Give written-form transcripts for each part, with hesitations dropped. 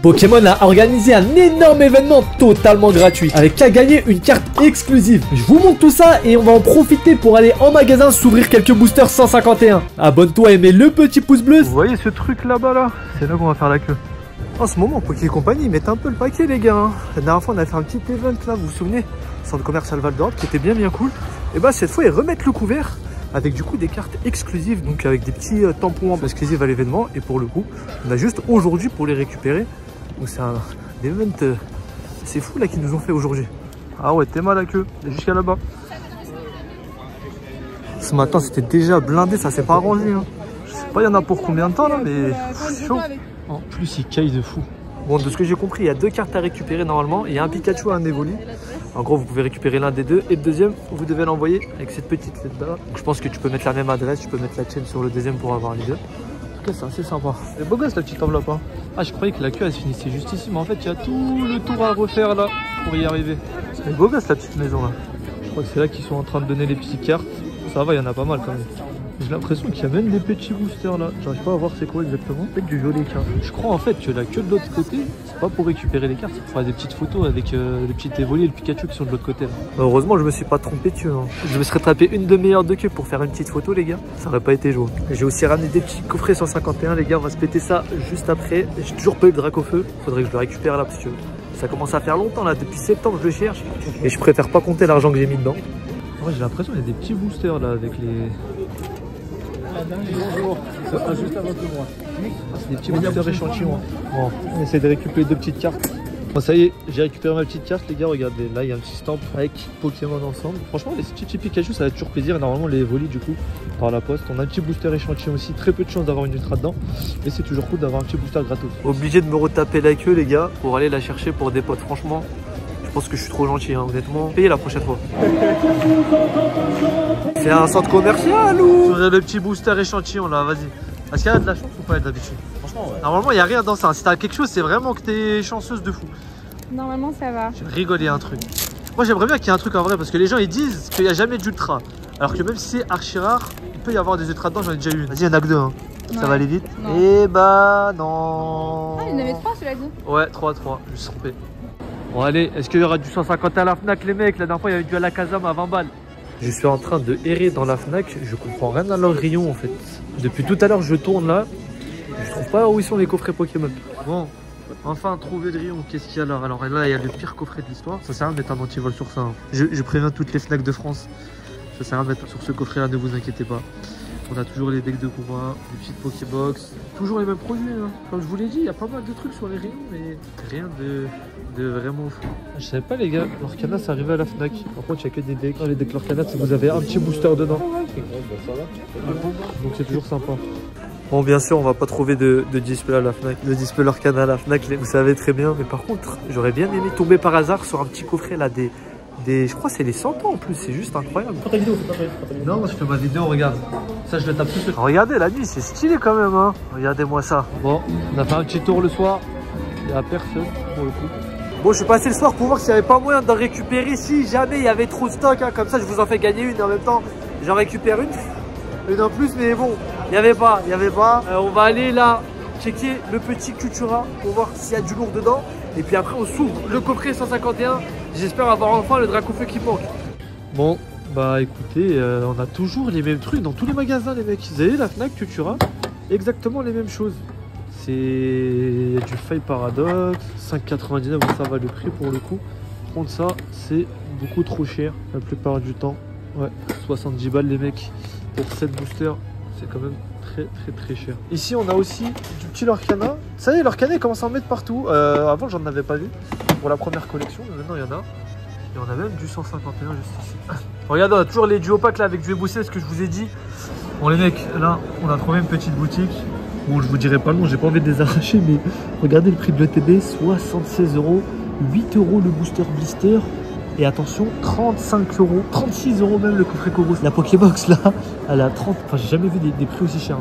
Pokémon a organisé un énorme événement totalement gratuit avec à gagner une carte exclusive. Je vous montre tout ça et on va en profiter pour aller en magasin s'ouvrir quelques boosters 151. Abonne-toi et mets le petit pouce bleu. Vous voyez ce truc là-bas là? C'est là qu'on va faire la queue. En ce moment, Poké Company, ils mettent un peu le paquet les gars. Hein. La dernière fois, on a fait un petit event là, vous vous souvenez? Centre commercial Val d'Or qui était bien cool. Et bah cette fois, ils remettent le couvert avec du coup des cartes exclusives, donc avec des petits tampons exclusifs à l'événement. Et pour le coup, on a juste aujourd'hui pour les récupérer. Donc c'est un event, c'est fou là qu'ils nous ont fait aujourd'hui. Ah ouais, t'es mal à queue, jusqu'à là-bas. Ce matin, c'était déjà blindé, ça s'est pas arrangé. Hein. Je sais pas, il y en a pour combien de temps là, mais chaud. En plus, il caille de fou. Bon, de ce que j'ai compris, il y a deux cartes à récupérer normalement. Il y a un Pikachu et un Evoli. En gros, vous pouvez récupérer l'un des deux. Et le deuxième, vous devez l'envoyer avec cette petite lettre là. Donc, je pense que tu peux mettre la même adresse, tu peux mettre la tienne sur le deuxième pour avoir les deux. En tout cas, c'est assez sympa. C'est beau gosse la petite enveloppe. Hein. Ah, je croyais que la queue elle se finissait juste ici, mais en fait, il y a tout le tour à refaire là pour y arriver. C'est beau gosse la petite maison là. Je crois que c'est là qu'ils sont en train de donner les petites cartes. Ça va, il y en a pas mal quand même. J'ai l'impression qu'il y a même des petits boosters là. J'arrive pas à voir c'est quoi exactement. Peut-être du joli cartes. Je crois en fait que la queue de l'autre côté, c'est pas pour récupérer les cartes, c'est pour faire des petites photos avec les petits Evoli et le Pikachu qui sont de l'autre côté là. Heureusement, je me suis pas trompé de queue. Hein. Je me serais tapé une demi-heure de queue pour faire une petite photo, les gars. Ça aurait pas été joué. J'ai aussi ramené des petits coffrets 151, les gars. On va se péter ça juste après. J'ai toujours pas eu le Dracofeu. Faudrait que je le récupère là parce que ça commence à faire longtemps là. Depuis septembre, je le cherche et je préfère pas compter l'argent que j'ai mis dedans. Ouais, j'ai l'impression qu'il y a des petits boosters là avec les. Bonjour, ça passe juste avant de moi. C'est des petits boosters échantillons. Bon, on essaie de récupérer deux petites cartes. Bon, ça y est, j'ai récupéré ma petite carte, les gars. Regardez, là il y a un petit stamp avec Pokémon ensemble. Franchement, les petits Pikachu, ça va toujours plaisir. Et normalement, les Evoli, du coup, par la poste. On a un petit booster échantillon aussi. Très peu de chance d'avoir une ultra dedans. Mais c'est toujours cool d'avoir un petit booster gratos. Obligé de me retaper la queue, les gars, pour aller la chercher pour des potes. Franchement, je pense que je suis trop gentil, hein, honnêtement. Payez la prochaine fois. C'est un centre commercial ou le petit booster échantillon là, vas-y. Est-ce qu'il y a de la chance ou pas d'habitude? Franchement, ouais. Normalement, il n'y a rien dans ça. Si t'as quelque chose, c'est vraiment que t'es chanceuse de fou. Normalement, ça va. Je rigole, il y a un truc. Moi, j'aimerais bien qu'il y ait un truc en vrai parce que les gens ils disent qu'il n'y a jamais d'ultra. Alors que même si c'est archi rare, il peut y avoir des ultras dedans. J'en ai déjà eu une. Vas-y, il y en a que deux. Hein. Ouais. Ça va aller vite. Non. Et bah, non. Ah, il y en avait 3, cela dit. Ouais, 3 à 3. Je me suis trompé. Bon, allez, est-ce qu'il y aura du 150 à la Fnac, les mecs? La dernière fois, il y avait du à la Kazam à 20 balles. Je suis en train de errer dans la Fnac. Je comprends rien dans leur rayon en fait. Depuis tout à l'heure, je tourne là. Je trouve pas où ils sont les coffrets Pokémon. Bon, enfin trouver le rayon. Qu'est-ce qu'il y a là? Alors là, il y a le pire coffret de l'histoire. Ça sert à rien de mettre un antivol sur ça. Hein. Je préviens toutes les Fnac de France. Ça sert à rien de mettre sur ce coffret là, ne vous inquiétez pas. On a toujours les decks de combat, des petites Pokébox, toujours les mêmes produits. Hein. Comme je vous l'ai dit, il y a pas mal de trucs sur les rayons, mais rien de vraiment fou. Je savais pas, les gars, Lorcana c'est arrivé à la Fnac. Par contre, il n'y a que des decks. Les decks Lorcana, vous avez un petit booster dedans. Donc c'est toujours sympa. Bon, bien sûr, on va pas trouver de display à la Fnac. Le display Lorcana à la Fnac, vous savez très bien. Mais par contre, j'aurais bien aimé tomber par hasard sur un petit coffret là je crois que c'est les 100 ans en plus, c'est juste incroyable. Ta vidéo, non, moi je fais ma vidéo, regarde. Ça, je le tape tout seul. Regardez, la nuit, c'est stylé quand même. Hein. Regardez-moi ça. Bon, on a fait un petit tour le soir. Il n'y a personne pour le coup. Bon, je suis passé le soir pour voir s'il n'y avait pas moyen d'en récupérer. Si jamais il y avait trop de stock, hein. Comme ça, je vous en fais gagner une. Et en même temps, j'en récupère une en plus. Mais bon, il n'y avait pas. On va aller là checker le petit Cultura pour voir s'il y a du lourd dedans. Et puis après, on s'ouvre le coffret 151. J'espère avoir enfin le Dracofeu qui manque. Bon, bah écoutez, on a toujours les mêmes trucs dans tous les magasins, les mecs. Vous avez la Fnac, Cultura, exactement les mêmes choses. C'est du Faille Paradox, 5,99, ça va le prix pour le coup. Par contre, ça, c'est beaucoup trop cher la plupart du temps. Ouais, 70 balles, les mecs, pour 7 boosters. C'est quand même très cher. Ici, on a aussi du petit Lorcana. Ça y est, Lorcana commence à en mettre partout. Avant, j'en avais pas vu pour la première collection, mais maintenant, il y en a. Et on a même du 151 juste ici. Regardez, on a toujours les duo packs là avec du Ebousset, ce que je vous ai dit. Bon, les mecs, là, on a trouvé une petite boutique. Bon, je vous dirai pas le nom, j'ai pas envie de les arracher, mais regardez le prix de l'ETB, 76 €, 8 € le booster blister. Et attention, 35 €, 36 € même le coffret Cobos. La Pokébox là, elle est à 30. Enfin, j'ai jamais vu des prix aussi chers.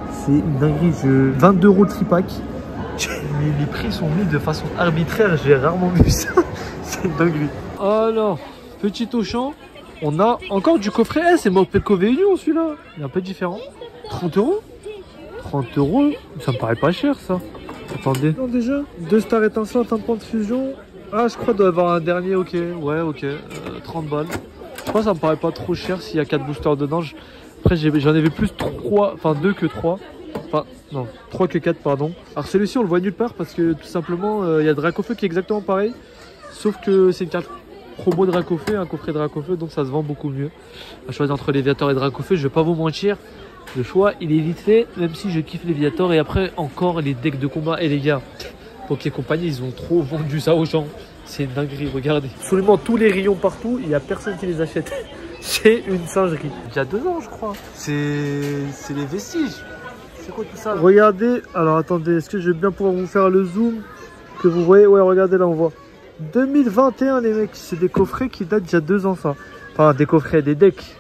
C'est une dinguerie. 22 € le tripack. Les prix sont mis de façon arbitraire. J'ai rarement vu ça. C'est une dinguerie. Alors, petit Auchan, on a encore du coffret. C'est Mopeco Véunion celui-là. Il est un peu différent. 30 €. 30 €, ça me paraît pas cher ça. attendez. Non, déjà, 2 stars étincelantes, un point de fusion. Ah, je crois qu'il doit y avoir un dernier, ok. Ouais, ok. 30 balles. Je crois que ça me paraît pas trop cher s'il y a 4 boosters dedans. Après, j'en ai vu plus 3, enfin 2 que 3. Enfin, non, 3 que 4, pardon. Alors celui-ci, on le voit nulle part parce que tout simplement, il y a Dracofeu qui est exactement pareil. Sauf que c'est une carte promo Dracofeu, un coffret Dracofeu, donc ça se vend beaucoup mieux. À choisir entre Léviator et Dracofeu, je vais pas vous mentir. Le choix, il est vite fait, même si je kiffe Léviator. Et après, encore les decks de combat. Et les gars, Poké Company, ils ont trop vendu ça aux gens. C'est une dinguerie, regardez. Absolument tous les rayons partout, il n'y a personne qui les achète. C'est une singerie. Il y a 2 ans, je crois. C'est les vestiges. C'est quoi tout ça là? Regardez, alors attendez, est-ce que je vais bien pouvoir vous faire le zoom que vous voyez? Ouais, regardez là, on voit. 2021, les mecs, c'est des coffrets qui datent d'il y a 2 ans, ça. Enfin, des coffrets, des decks.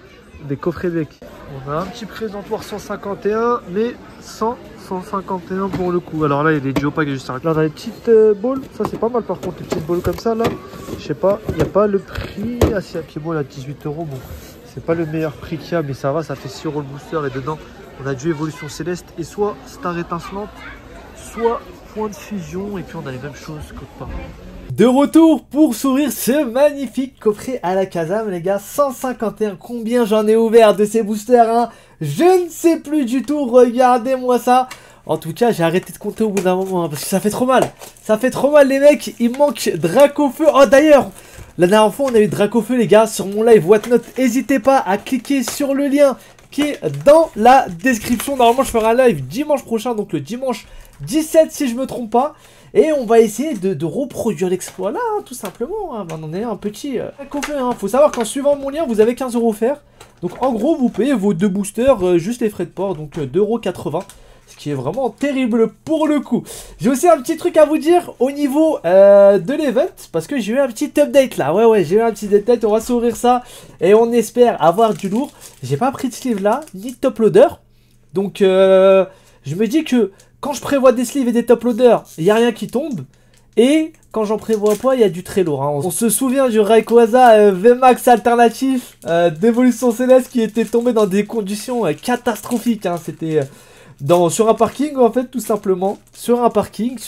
Des coffrets decks. On a un petit présentoir 151, mais 151 pour le coup. Alors là, il y a des duopacks juste à... Là, on a les petites balls. Ça, c'est pas mal par contre, les petites balls comme ça, là. Je sais pas, il n'y a pas le prix. Ah, si, un pied-ball à 18 €. Bon, c'est pas le meilleur prix qu'il y a, mais ça va, ça fait 6 € le booster. Et dedans, on a du évolution céleste et soit star étincelante, soit point de fusion. Et puis, on a les mêmes choses que pas. De retour pour s'ouvrir ce magnifique coffret à la Kazam, les gars. 151, combien j'en ai ouvert de ces boosters, hein? Je ne sais plus du tout, regardez-moi ça. En tout cas, j'ai arrêté de compter au bout d'un moment, hein, parce que ça fait trop mal. Ça fait trop mal, les mecs. Il manque Dracofeu. Oh, d'ailleurs, la dernière fois, on a eu Dracofeu, les gars, sur mon live Whatnot. N'hésitez pas à cliquer sur le lien qui est dans la description. Normalement, je ferai un live dimanche prochain, donc le dimanche 17, si je me trompe pas. Et on va essayer de reproduire l'exploit là, hein, tout simplement. Hein. On en est un petit coffret. Hein. Faut savoir qu'en suivant mon lien, vous avez 15 € offerts. Donc en gros, vous payez vos 2 boosters, juste les frais de port, donc 2,80 €. Ce qui est vraiment terrible pour le coup. J'ai aussi un petit truc à vous dire au niveau de l'event. Parce que j'ai eu un petit update là. Ouais, j'ai eu un petit update. On va s'ouvrir ça. Et on espère avoir du lourd. J'ai pas pris de sleeve là, ni de top loader. Donc je me dis que... Quand je prévois des sleeves et des top loaders, il n'y a rien qui tombe. Et quand j'en prévois pas, il y a du très lourd. Hein. On se souvient du Rayquaza VMAX alternatif d'évolution céleste qui était tombé dans des conditions catastrophiques. Hein. C'était sur un parking, en fait, tout simplement. Sur un parking,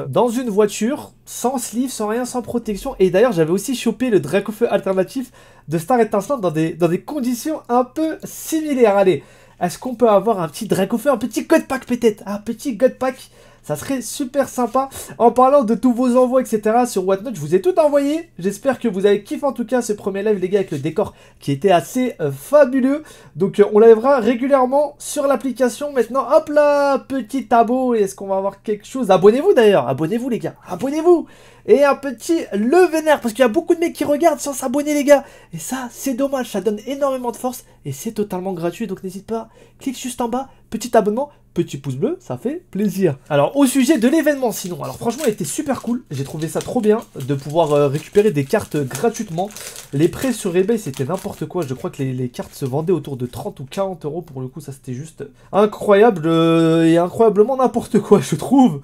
dans une voiture, sans sleeve, sans rien, sans protection. Et d'ailleurs, j'avais aussi chopé le Dracofeu alternatif de Star Étincelante dans des conditions un peu similaires. Allez. Est-ce qu'on peut avoir un petit Dracofeu, un petit God Pack peut-être? Un petit God Pack, ça serait super sympa. En parlant de tous vos envois, etc. sur Whatnot, je vous ai tout envoyé. J'espère que vous avez kiffé en tout cas ce premier live, les gars, avec le décor qui était assez fabuleux. Donc on l'enlèvera régulièrement sur l'application. Maintenant, hop là, petit abo. Est-ce qu'on va avoir quelque chose? Abonnez-vous d'ailleurs, abonnez-vous les gars, abonnez-vous. Et un petit le vénère, parce qu'il y a beaucoup de mecs qui regardent sans s'abonner les gars. Et ça, c'est dommage, ça donne énormément de force. Et c'est totalement gratuit, donc n'hésite pas, clique juste en bas, petit abonnement, petit pouce bleu, ça fait plaisir. Alors au sujet de l'événement sinon, alors franchement il était super cool. J'ai trouvé ça trop bien de pouvoir récupérer des cartes gratuitement. Les prix sur eBay c'était n'importe quoi. Je crois que les cartes se vendaient autour de 30 ou 40 € pour le coup. Ça c'était juste incroyable et incroyablement n'importe quoi je trouve.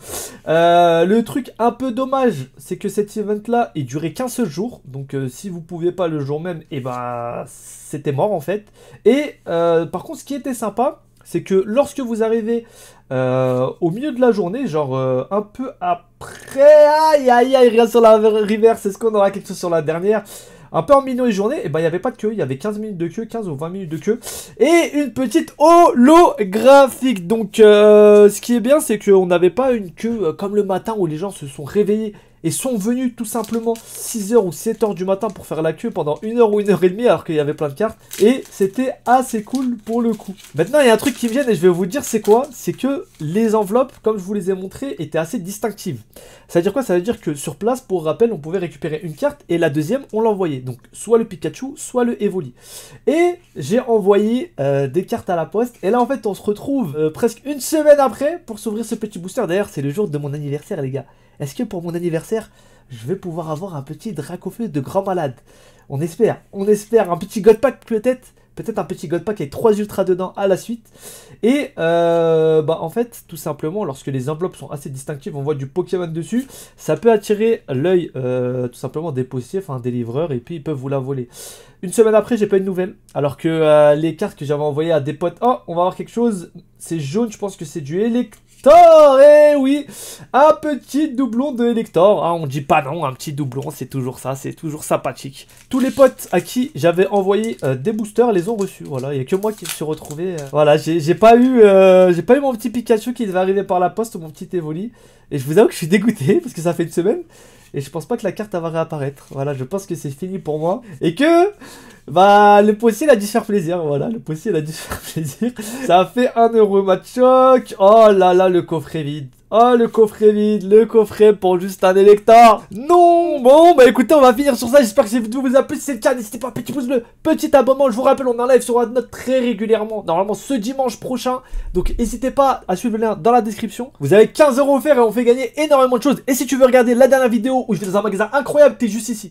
Le truc un peu dommage, c'est que cet event là il durait qu'un seul jour. Donc si vous pouviez pas le jour même, et bah c'était mort en fait. Et par contre ce qui était sympa, c'est que lorsque vous arrivez au milieu de la journée, genre un peu après, aïe, regarde sur la reverse, est-ce qu'on aura quelque chose sur la dernière? Un peu en milieu de journée, et ben il n'y avait pas de queue, il y avait 15 minutes de queue, 15 ou 20 minutes de queue, et une petite holographique. Donc ce qui est bien, c'est qu'on n'avait pas une queue comme le matin où les gens se sont réveillés et sont venus tout simplement 6 h ou 7 h du matin pour faire la queue pendant 1 heure ou 1 heure et demie alors qu'il y avait plein de cartes. Et c'était assez cool pour le coup. Maintenant, il y a un truc qui me vient et je vais vous dire c'est quoi. C'est que les enveloppes, comme je vous les ai montrées, étaient assez distinctives. Ça veut dire quoi? Ça veut dire que sur place, pour rappel, on pouvait récupérer une carte et la deuxième, on l'envoyait. Donc, soit le Pikachu, soit le Evoli. Et j'ai envoyé des cartes à la poste. Et là, en fait, on se retrouve presque une semaine après pour s'ouvrir ce petit booster. D'ailleurs, c'est le jour de mon anniversaire, les gars. Est-ce que pour mon anniversaire, je vais pouvoir avoir un petit Dracofeu de grand malade? On espère un petit God Pack peut-être un petit God Pack avec 3 ultras dedans à la suite. Et en fait, tout simplement, lorsque les enveloppes sont assez distinctives, on voit du Pokémon dessus, ça peut attirer l'œil tout simplement des postiers, enfin des livreurs, et puis ils peuvent vous la voler. Une semaine après, j'ai pas eu de nouvelles, alors que les cartes que j'avais envoyées à des potes, oh, on va avoir quelque chose, c'est jaune, je pense que c'est du électrique. Elector. Eh oui, un petit doublon de Elector. Hein, on dit pas non, un petit doublon, c'est toujours ça, c'est toujours sympathique. Tous les potes à qui j'avais envoyé des boosters les ont reçus. Voilà, il n'y a que moi qui me suis retrouvé. Voilà, j'ai pas eu mon petit Pikachu qui devait arriver par la poste ou mon petit Evoli. Et je vous avoue que je suis dégoûté parce que ça fait une semaine. Et je pense pas que la carte va réapparaître. Voilà, je pense que c'est fini pour moi. Et que... Bah, le possible a dû se faire plaisir, voilà, le possible a dû se faire plaisir. Ça a fait 1 euro match choc. Oh là là, le coffret vide. Oh, le coffret vide, le coffret pour juste un Elector. Non. Bon, bah écoutez, on va finir sur ça. J'espère que cette vidéo vous a plu. Si c'est le cas, n'hésitez pas, petit pouce bleu, petit abonnement. Je vous rappelle, on est en live sur Adnote très régulièrement. Normalement, ce dimanche prochain. Donc, n'hésitez pas à suivre le lien dans la description. Vous avez 15 € offerts et on fait gagner énormément de choses. Et si tu veux regarder la dernière vidéo où je vais dans un magasin incroyable, t'es juste ici.